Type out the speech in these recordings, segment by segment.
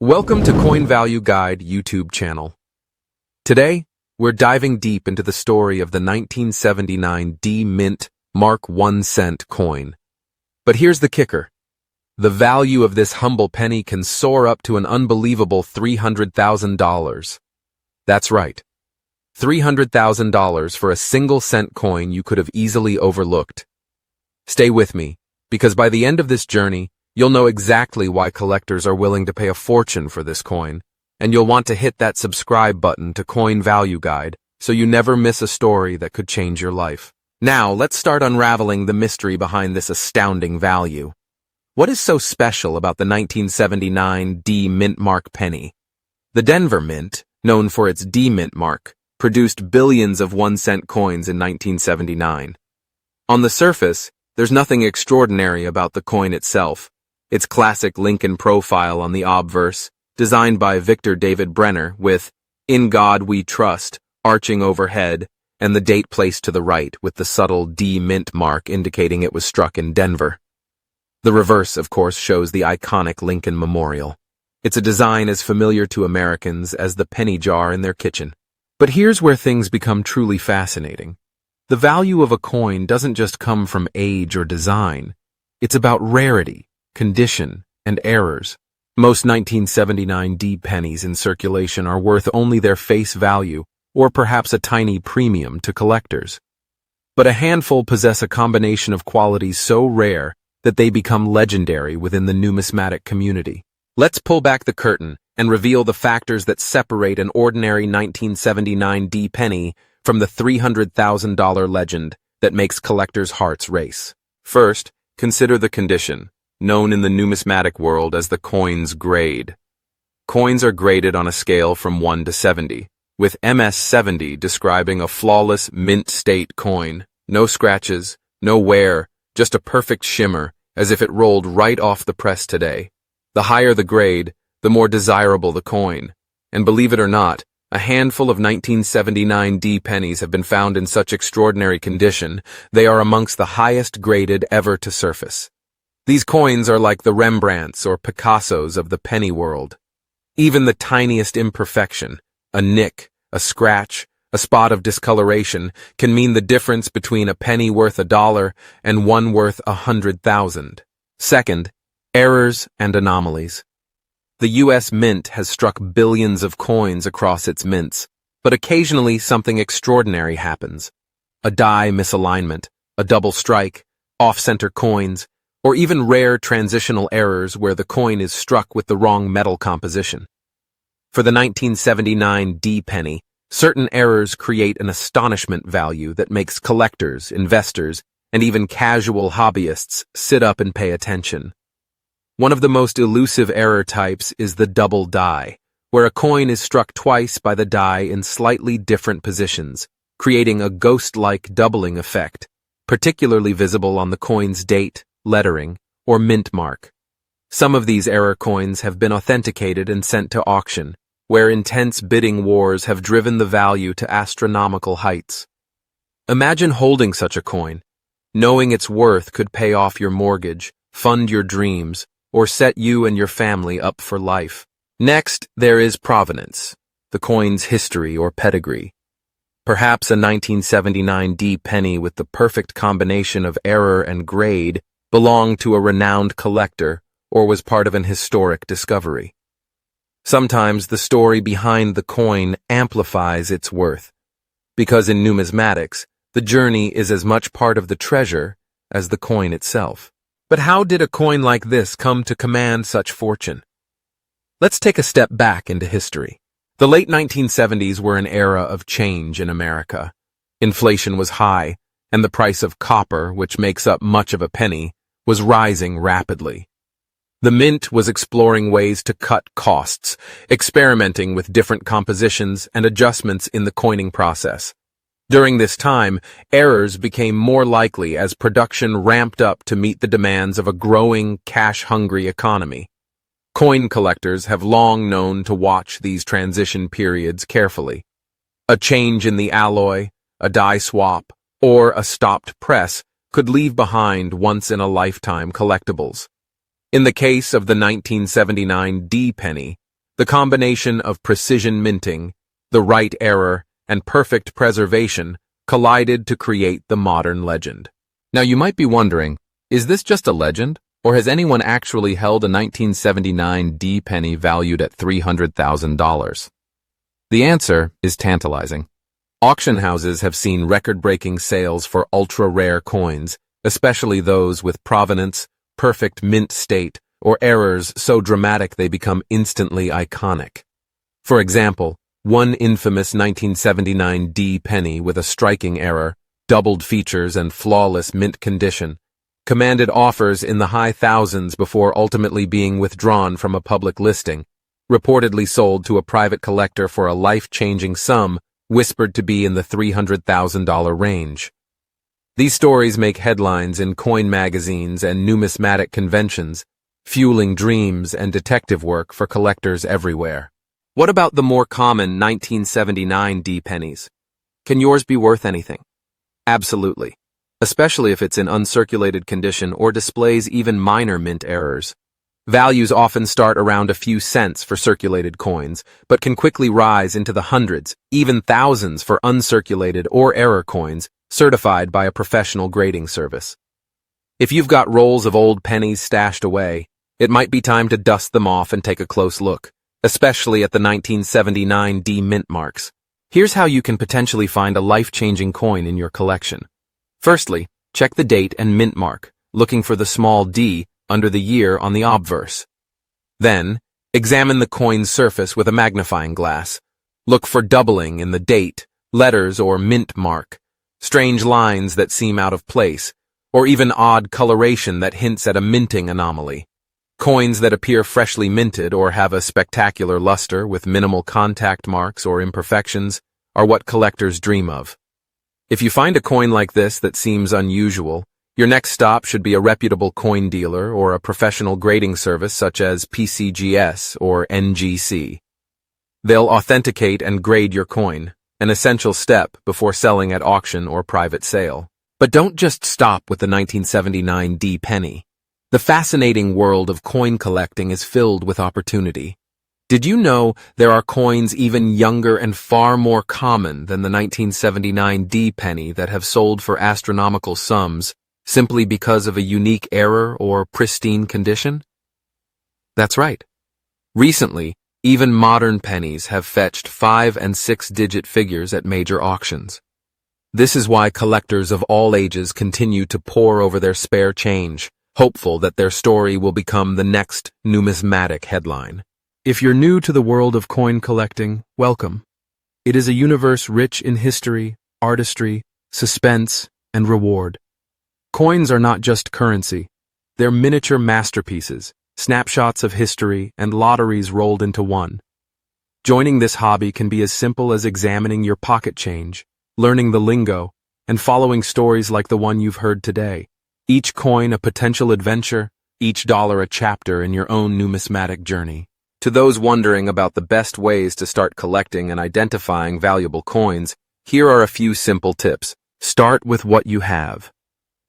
Welcome to Coin Value Guide YouTube channel. Today, we're diving deep into the story of the 1979 D-Mint Mark 1 cent coin. But here's the kicker. The value of this humble penny can soar up to an unbelievable $300,000. That's right. $300,000 for a single cent coin you could have easily overlooked. Stay with me, because by the end of this journey, you'll know exactly why collectors are willing to pay a fortune for this coin, and you'll want to hit that subscribe button to Coin Value Guide so you never miss a story that could change your life. Now, let's start unraveling the mystery behind this astounding value. What is so special about the 1979 D-Mint Mark penny? The Denver Mint, known for its D-Mint mark, produced billions of 1-cent coins in 1979. On the surface, there's nothing extraordinary about the coin itself. Its classic Lincoln profile on the obverse, designed by Victor David Brenner with "In God We Trust" arching overhead, and the date placed to the right with the subtle D-Mint mark indicating it was struck in Denver. The reverse, of course, shows the iconic Lincoln Memorial. It's a design as familiar to Americans as the penny jar in their kitchen. But here's where things become truly fascinating. The value of a coin doesn't just come from age or design. It's about rarity, condition, and errors. Most 1979 D pennies in circulation are worth only their face value, or perhaps a tiny premium to collectors. But a handful possess a combination of qualities so rare that they become legendary within the numismatic community. Let's pull back the curtain and reveal the factors that separate an ordinary 1979 D penny from the $300,000 legend that makes collectors' hearts race. First, consider the condition, known in the numismatic world as the coin's grade. Coins are graded on a scale from 1 to 70, with MS 70 describing a flawless mint-state coin. No scratches, no wear, just a perfect shimmer, as if it rolled right off the press today. The higher the grade, the more desirable the coin. And believe it or not, a handful of 1979 D pennies have been found in such extraordinary condition, they are amongst the highest graded ever to surface. These coins are like the Rembrandts or Picassos of the penny world. Even the tiniest imperfection, a nick, a scratch, a spot of discoloration, can mean the difference between a penny worth $1 and one worth 100,000. Second, errors and anomalies. The U.S. Mint has struck billions of coins across its mints, but occasionally something extraordinary happens. A die misalignment, a double strike, off-center coins, or even rare transitional errors where the coin is struck with the wrong metal composition. For the 1979 D penny, certain errors create an astonishment value that makes collectors, investors, and even casual hobbyists sit up and pay attention. One of the most elusive error types is the double die, where a coin is struck twice by the die in slightly different positions, creating a ghost-like doubling effect, particularly visible on the coin's date, lettering, or mint mark. Some of these error coins have been authenticated and sent to auction, where intense bidding wars have driven the value to astronomical heights. Imagine holding such a coin, knowing its worth could pay off your mortgage, fund your dreams, or set you and your family up for life. Next, there is provenance, the coin's history or pedigree. Perhaps a 1979 D penny with the perfect combination of error and grade belonged to a renowned collector or was part of an historic discovery. Sometimes the story behind the coin amplifies its worth, because in numismatics, the journey is as much part of the treasure as the coin itself. But how did a coin like this come to command such fortune? Let's take a step back into history. The late 1970s were an era of change in America. Inflation was high, and the price of copper, which makes up much of a penny, was rising rapidly. The mint was exploring ways to cut costs, experimenting with different compositions and adjustments in the coining process. During this time, errors became more likely as production ramped up to meet the demands of a growing, cash-hungry economy. Coin collectors have long known to watch these transition periods carefully. A change in the alloy, a die swap, or a stopped press could leave behind once-in-a-lifetime collectibles. In the case of the 1979 D penny, The combination of precision minting, the right error, and perfect preservation collided to create the modern legend. Now you might be wondering, is this just a legend, or has anyone actually held a 1979 D penny valued at $300,000? The answer is tantalizing. Auction houses have seen record-breaking sales for ultra-rare coins, especially those with provenance, perfect mint state, or errors so dramatic they become instantly iconic. For example, one infamous 1979 D penny with a striking error, doubled features, and flawless mint condition commanded offers in the high thousands before ultimately being withdrawn from a public listing, reportedly sold to a private collector for a life-changing sum whispered to be in the $300,000 range. These stories make headlines in coin magazines and numismatic conventions, fueling dreams and detective work for collectors everywhere. What about the more common 1979 D pennies? Can yours be worth anything? Absolutely, especially if it's in uncirculated condition or displays even minor mint errors. Values often start around a few cents for circulated coins, but can quickly rise into the hundreds, even thousands for uncirculated or error coins certified by a professional grading service. If you've got rolls of old pennies stashed away, it might be time to dust them off and take a close look, especially at the 1979 D mint marks. Here's how you can potentially find a life-changing coin in your collection. Firstly, check the date and mint mark, looking for the small d under the year on the obverse. Then, examine the coin's surface with a magnifying glass. Look for doubling in the date, letters, or mint mark, strange lines that seem out of place, or even odd coloration that hints at a minting anomaly. Coins that appear freshly minted or have a spectacular luster with minimal contact marks or imperfections are what collectors dream of. If you find a coin like this that seems unusual, your next stop should be a reputable coin dealer or a professional grading service such as PCGS or NGC. They'll authenticate and grade your coin, an essential step before selling at auction or private sale. But don't just stop with the 1979 D penny. The fascinating world of coin collecting is filled with opportunity. Did you know there are coins even younger and far more common than the 1979 D penny that have sold for astronomical sums simply because of a unique error or pristine condition? That's right. Recently, even modern pennies have fetched 5- and 6-digit figures at major auctions. This is why collectors of all ages continue to pore over their spare change, hopeful that their story will become the next numismatic headline. If you're new to the world of coin collecting, welcome. It is a universe rich in history, artistry, suspense, and reward. Coins are not just currency. They're miniature masterpieces, snapshots of history, and lotteries rolled into one. Joining this hobby can be as simple as examining your pocket change, learning the lingo, and following stories like the one you've heard today. Each coin a potential adventure, each dollar a chapter in your own numismatic journey. To those wondering about the best ways to start collecting and identifying valuable coins, here are a few simple tips. Start with what you have.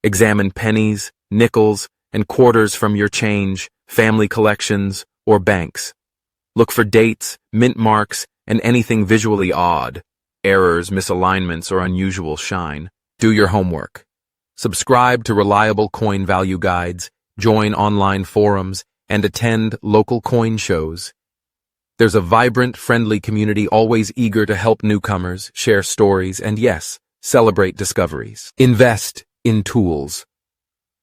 Examine pennies, nickels, and quarters from your change, family collections, or banks. Look for dates, mint marks, and anything visually odd, errors, misalignments, or unusual shine. Do your homework. Subscribe to reliable coin value guides, join online forums, and attend local coin shows. There's a vibrant, friendly community always eager to help newcomers, share stories, and yes, celebrate discoveries. Invest in tools.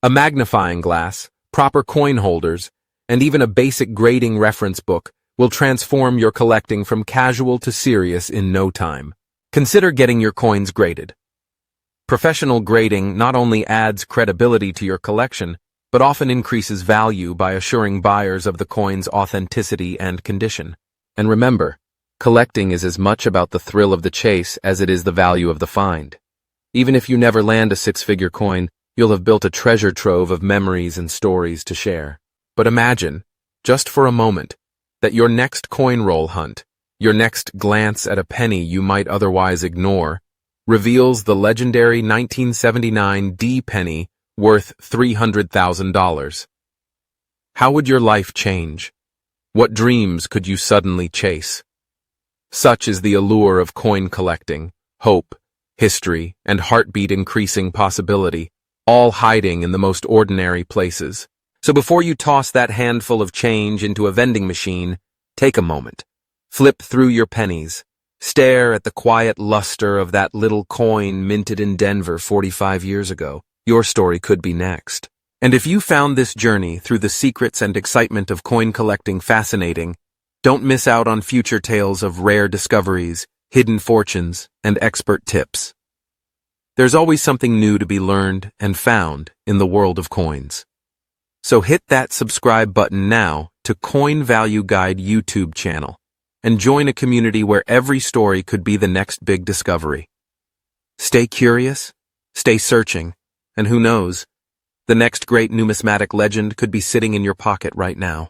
A magnifying glass, proper coin holders, and even a basic grading reference book will transform your collecting from casual to serious in no time. Consider getting your coins graded. Professional grading not only adds credibility to your collection, but often increases value by assuring buyers of the coin's authenticity and condition. And remember, collecting is as much about the thrill of the chase as it is the value of the find. Even if you never land a 6-figure coin, you'll have built a treasure trove of memories and stories to share. But imagine, just for a moment, that your next coin roll hunt, your next glance at a penny you might otherwise ignore, reveals the legendary 1979 D penny worth $300,000. How would your life change? What dreams could you suddenly chase? Such is the allure of coin collecting: hope, history, and heartbeat-increasing possibility, all hiding in the most ordinary places. So before you toss that handful of change into a vending machine, take a moment. Flip through your pennies. Stare at the quiet luster of that little coin minted in Denver 45 years ago. Your story could be next. And if you found this journey through the secrets and excitement of coin collecting fascinating, don't miss out on future tales of rare discoveries, hidden fortunes, and expert tips. There's always something new to be learned and found in the world of coins. So hit that subscribe button now to Coin Value Guide YouTube channel and join a community where every story could be the next big discovery. Stay curious, stay searching, and who knows, the next great numismatic legend could be sitting in your pocket right now.